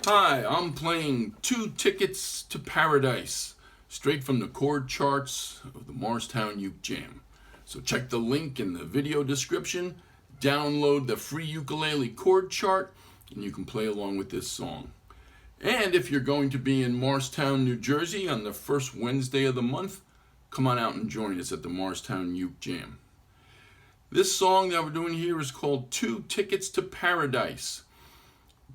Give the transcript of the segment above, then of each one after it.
Hi, I'm playing Two Tickets to Paradise, straight from the chord charts of the Morristown Uke Jam. So check the link in the video description, download the free ukulele chord chart, and you can play along with this song. And if you're going to be in Morristown, New Jersey on the first Wednesday of the month, come on out and join us at the Morristown Uke Jam. This song that we're doing here is called Two Tickets to Paradise.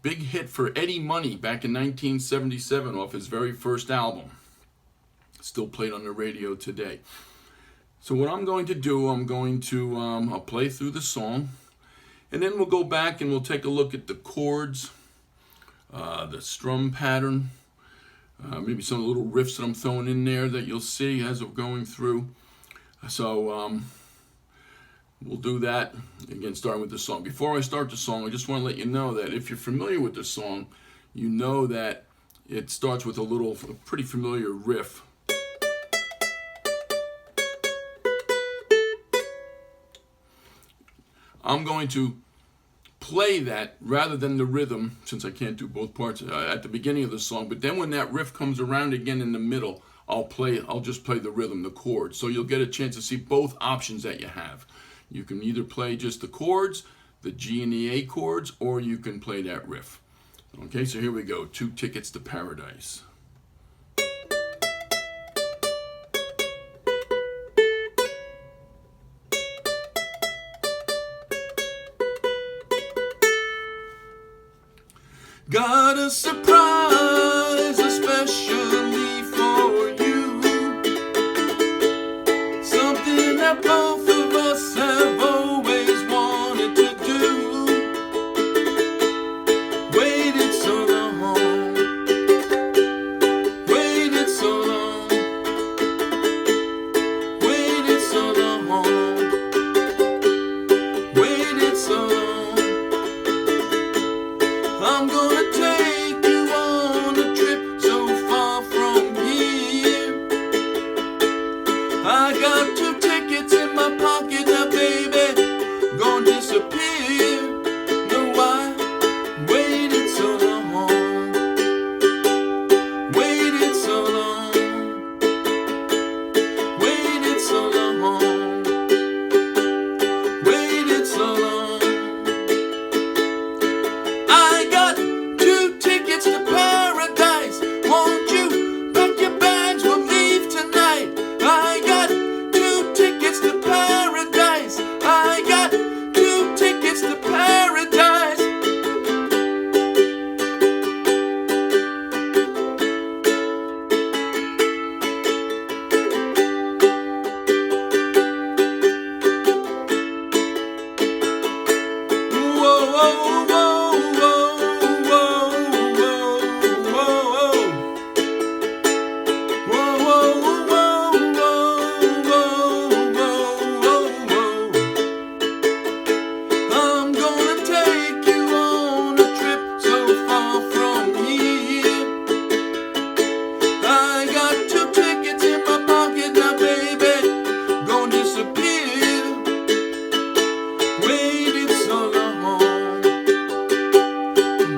Big hit for Eddie Money back in 1977 off his very first album. Still played on the radio today. So what I'm going to do, I'll play through the song, and then we'll go back and we'll take a look at the chords, the strum pattern, maybe some of the little riffs that I'm throwing in there that you'll see as we're going through. So we'll do that, again, starting with the song. Before I start the song, I just want to let you know that if you're familiar with the song, you know that it starts with a pretty familiar riff. I'm going to play that rather than the rhythm, since I can't do both parts at the beginning of the song, but then when that riff comes around again in the middle, I'll just play the rhythm, the chords. So you'll get a chance to see both options that you have. You can either play just the chords, the G and the A chords, or you can play that riff. Okay, so here we go. Two Tickets to Paradise. Got a surprise, especially for you. Something that both of us have always wanted to do. Waited so long, waited so long, waited so long, waited so long. I'm gonna take you on a trip so far from here. I got 2 tickets in my pocket now, baby, gonna disappear. No, I waited so long, waited so long, waited so long, waited so long. I got 2 tickets to paradise. Won't you pack your bags? We'll leave tonight. I got 2 tickets to paradise. I got 2 tickets to paradise. I'm gonna take you on a trip so far from here. I got 2 tickets in my pocket now, baby, gonna disappear. Waited so long,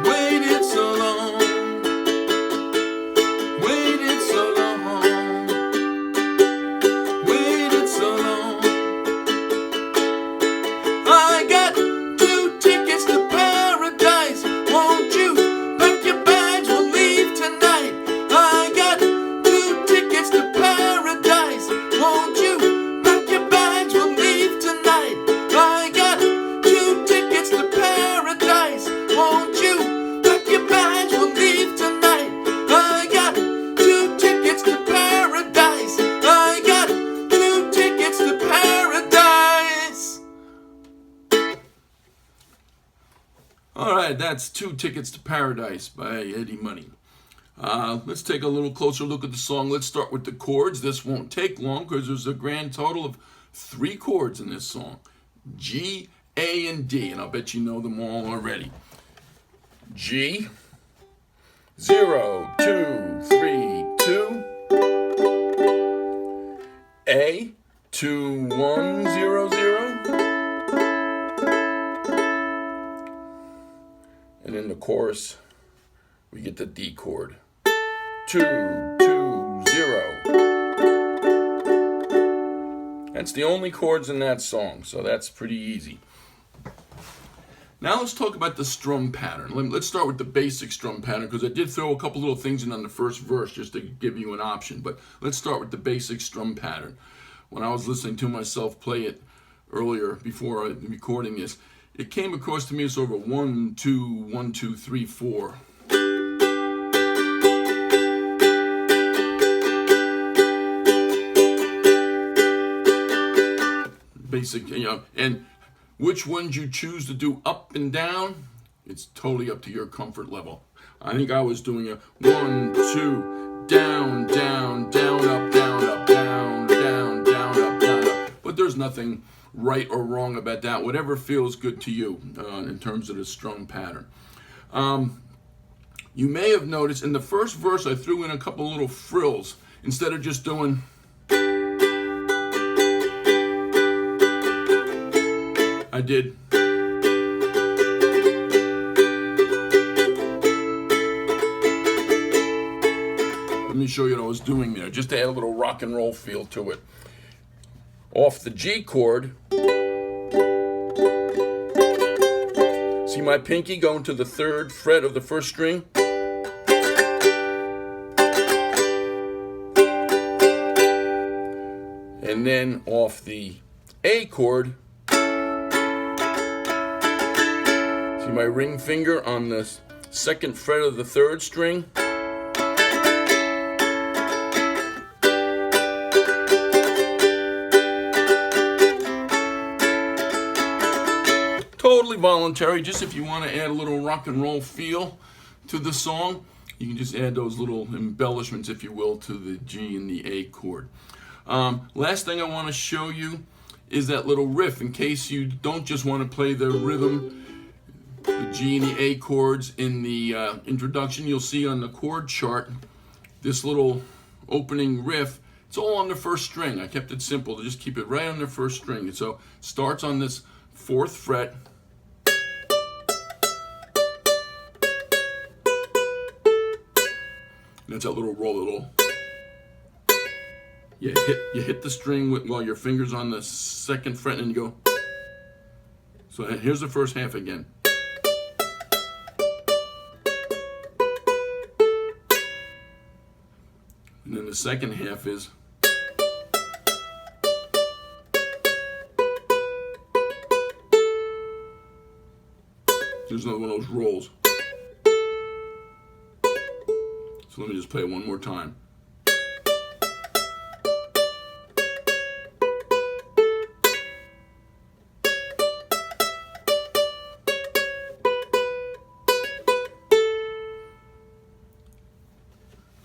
waited so long, waited so long, waited so long. I got 2 tickets to paradise. Won't you pack your bags? We'll leave tonight. I got 2 tickets to paradise. Won't you pack your bags? We'll leave tonight. I got 2 tickets to paradise. Won't you pack your bags? We'll leave tonight. I got 2 tickets to paradise. I got 2 tickets to paradise. All right, that's 2 Tickets to Paradise by Eddie Money. Let's take a little closer look at the song. Let's start with the chords. This won't take long because there's a grand total of 3 chords in this song. G, A, and D, and I'll bet you know them all already. G, 0, 2, 3, 2. A, 2, 1, 0, 0. And in the chorus, we get the D chord. 2, 2, 0. That's the only chords in that song, so that's pretty easy. Now let's talk about the strum pattern. Let's start with the basic strum pattern, because I did throw a couple little things in on the first verse just to give you an option. But let's start with the basic strum pattern. When I was listening to myself play it earlier before recording this, it came across to me as sort of a 1, 2, 1, 2, 3, 4. Basic, and which ones you choose to do up and down, it's totally up to your comfort level. I think I was doing a 1, 2, down, down, down, up, down, up, down, down, down, up, down, up. But there's nothing right or wrong about that. Whatever feels good to you in terms of the strum pattern. You may have noticed in the first verse I threw in a couple little frills instead of just doing. I did. Let me show you what I was doing there, just to add a little rock and roll feel to it. Off the G chord, see my pinky going to the 3rd fret of the 1st string? And then off the A chord, see my ring finger on the 2nd fret of the 3rd string? Totally voluntary, just if you want to add a little rock and roll feel to the song, you can just add those little embellishments, if you will, to the G and the A chord. Last thing I want to show you is that little riff, in case you don't just want to play the rhythm, the G and the A chords in the introduction. You'll see on the chord chart this little opening riff. It's all on the 1st string. I kept it simple to just keep it right on the 1st string. And so it starts on this 4th fret. And that's that little roll. You hit the string while your finger's on the 2nd fret, and you go. So here's the first half again. And then the second half is. There's another one of those rolls. So let me just play it one more time.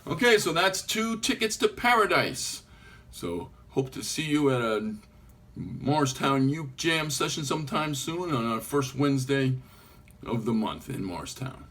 Okay, so that's 2 tickets to paradise. So hope to see you at a Morristown Uke Jam session sometime soon on our first Wednesday of the month in Morristown.